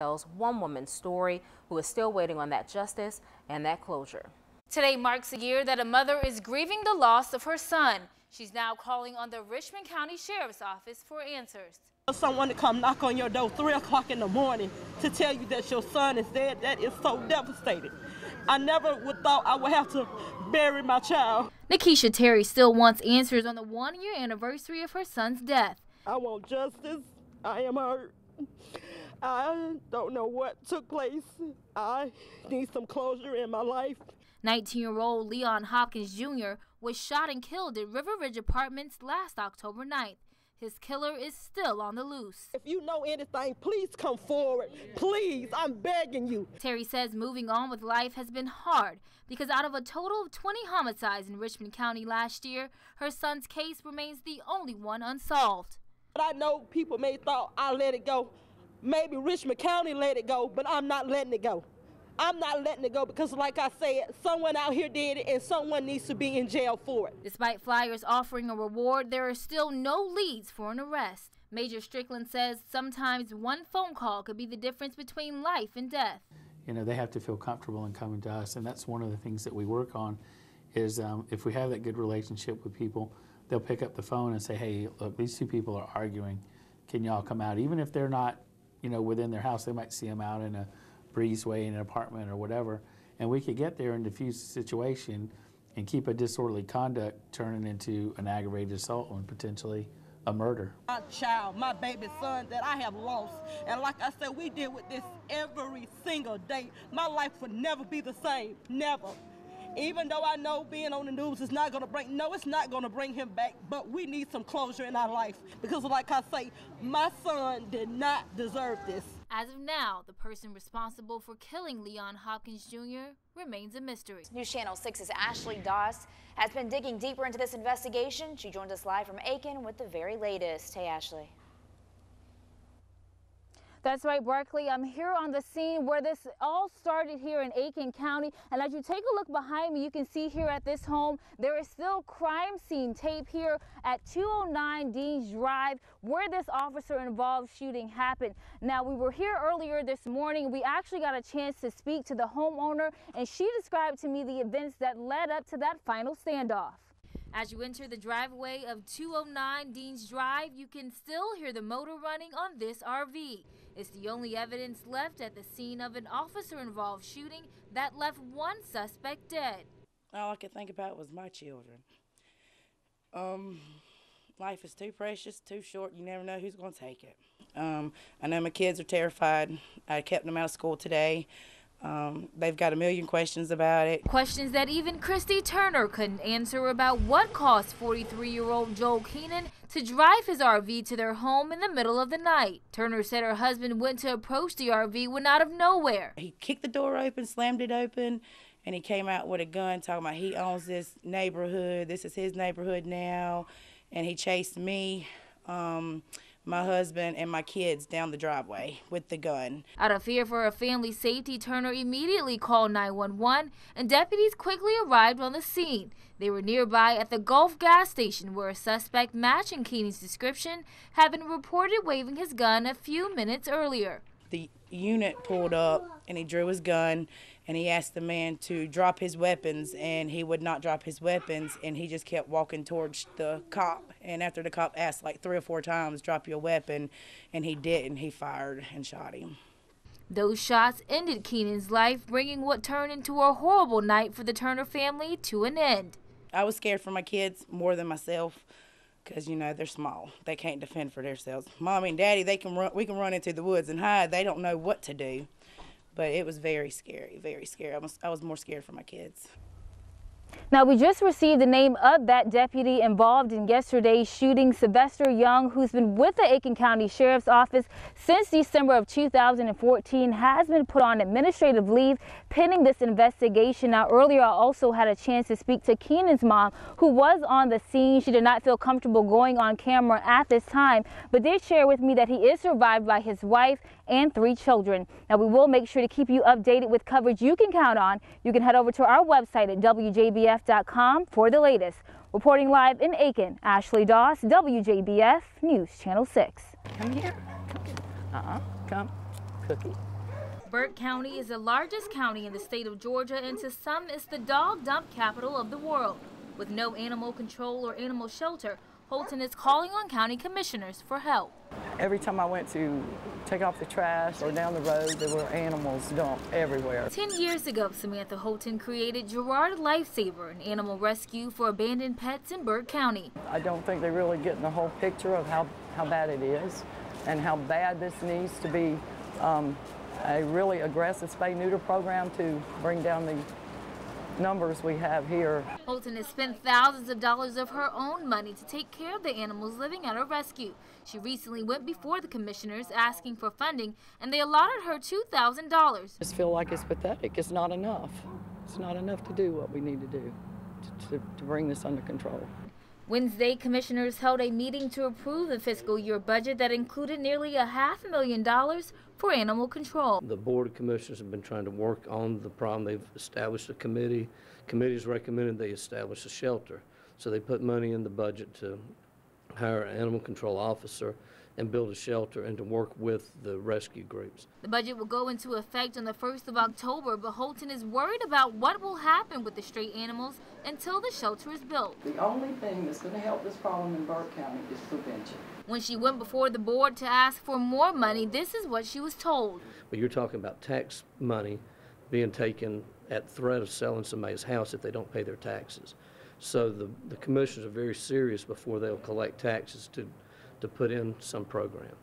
tells one woman's story who is still waiting on that justice and that closure. Today marks a year that a mother is grieving the loss of her son. She's now calling on the Richmond County Sheriff's Office for answers. Someone to come knock on your door 3 o'clock in the morning to tell you that your son is dead, that is so devastating. I never would thought I would have to bury my child. Nikisha Terry still wants answers on the 1-year anniversary of her son's death. I want justice. I am hurt. I don't know what took place. I need some closure in my life. 19-year-old Leon Hopkins Jr. was shot and killed at River Ridge Apartments last October 9th. His killer is still on the loose. If you know anything, please come forward. Please, I'm begging you. Terry says moving on with life has been hard because out of a total of 20 homicides in Richmond County last year, her son's case remains the only one unsolved. I know people may thought I let it go. Maybe Richmond County let it go, but I'm not letting it go. I'm not letting it go because, like I said, someone out here did it and someone needs to be in jail for it. Despite flyers offering a reward, there are still no leads for an arrest. Major Strickland says sometimes one phone call could be the difference between life and death. You know, they have to feel comfortable in coming to us, and that's one of the things that we work on is if we have that good relationship with people, they'll pick up the phone and say, hey, look, these two people are arguing. Can y'all come out? Even if they're not, you know, within their house, they might see them out in a breezeway in an apartment or whatever, and we could get there and diffuse the situation and keep a disorderly conduct turning into an aggravated assault and potentially a murder. My child, my baby son that I have lost, and like I said, we deal with this every single day. My life would never be the same, never. Even though I know being on the news is not going to bring, no, it's not going to bring him back, but we need some closure in our life because like I say, my son did not deserve this. As of now, the person responsible for killing Leon Hopkins Jr. remains a mystery. News Channel 6's Ashli Doss has been digging deeper into this investigation. She joins us live from Aiken with the very latest. Hey, Ashley. That's right, Barkley. I'm here on the scene where this all started here in Aiken County. And as you take a look behind me, you can see here at this home, there is still crime scene tape here at 209 Dean's Drive where this officer-involved shooting happened. Now, we were here earlier this morning. We actually got a chance to speak to the homeowner, and she described to me the events that led up to that final standoff. As you enter the driveway of 209 Dean's Drive, you can still hear the motor running on this RV. It's the only evidence left at the scene of an officer-involved shooting that left one suspect dead. All I could think about was my children. Life is too precious, too short. You never know who's going to take it. I know my kids are terrified. I kept them out of school today. They've got a million questions about it. Questions that even Christy Turner couldn't answer about what caused 43-year-old Joel Keenan to drive his RV to their home in the middle of the night. Turner said her husband went to approach the RV when out of nowhere. He kicked the door open, slammed it open, and he came out with a gun talking about he owns this neighborhood. This is his neighborhood now. And he chased me, my husband, and my kids down the driveway with the gun. Out of fear for her family's safety, Turner immediately called 911, and deputies quickly arrived on the scene. They were nearby at the Gulf gas station where a suspect matching Keenan's description had been reported waving his gun a few minutes earlier. The unit pulled up, and he drew his gun, and he asked the man to drop his weapons, and he would not drop his weapons, and he just kept walking towards the cop. And after the cop asked like 3 or 4 times, drop your weapon, and he didn't, he fired and shot him. Those shots ended Keenan's life, bringing what turned into a horrible night for the Turner family to an end. I was scared for my kids more than myself because, you know, they're small. They can't defend for themselves. Mommy and Daddy, we can run into the woods and hide. They don't know what to do. But it was very scary, very scary. I was more scared for my kids. Now, we just received the name of that deputy involved in yesterday's shooting, Sylvester Young, who's been with the Aiken County Sheriff's Office since December of 2014, has been put on administrative leave pending this investigation. Now, earlier, I also had a chance to speak to Keenan's mom, who was on the scene. She did not feel comfortable going on camera at this time, but did share with me that he is survived by his wife and 3 children. Now, we will make sure to keep you updated with coverage you can count on. You can head over to our website at WJBF.com for the latest. Reporting live in Aiken, Ashli Doss, WJBF News Channel 6. Come here. Come. cookie. Burke County is the largest county in the state of Georgia, and to some, it's the dog dump capital of the world. With no animal control or animal shelter, Holton is calling on county commissioners for help. Every time I went to take off the trash or down the road, there were animals dumped everywhere. 10 years ago, Samantha Holton created Gerard Lifesaver, an animal rescue for abandoned pets in Burke County. I don't think they're really getting the whole picture of how bad it is and how bad this needs to be a really aggressive spay-neuter program to bring down the numbers we have here. Holton has spent thousands of dollars of her own money to take care of the animals living at her rescue. She recently went before the commissioners asking for funding, and they allotted her $2,000. I just feel like it's pathetic. It's not enough. It's not enough to do what we need to do to bring this under control. Wednesday, commissioners held a meeting to approve the fiscal year budget that included nearly $500,000 for animal control. The Board of Commissioners have been trying to work on the problem. They've established a committee. Committee's recommended they establish a shelter. So they put money in the budget to hire an animal control officer and build a shelter and to work with the rescue groups. The budget will go into effect on the 1st of October, but Holton is worried about what will happen with the stray animals until the shelter is built. The only thing that's going to help this problem in Burke County is prevention. When she went before the board to ask for more money, this is what she was told. But you're talking about tax money being taken at threat of selling somebody's house if they don't pay their taxes. So the commissioners are very serious before they'll collect taxes to put in some program.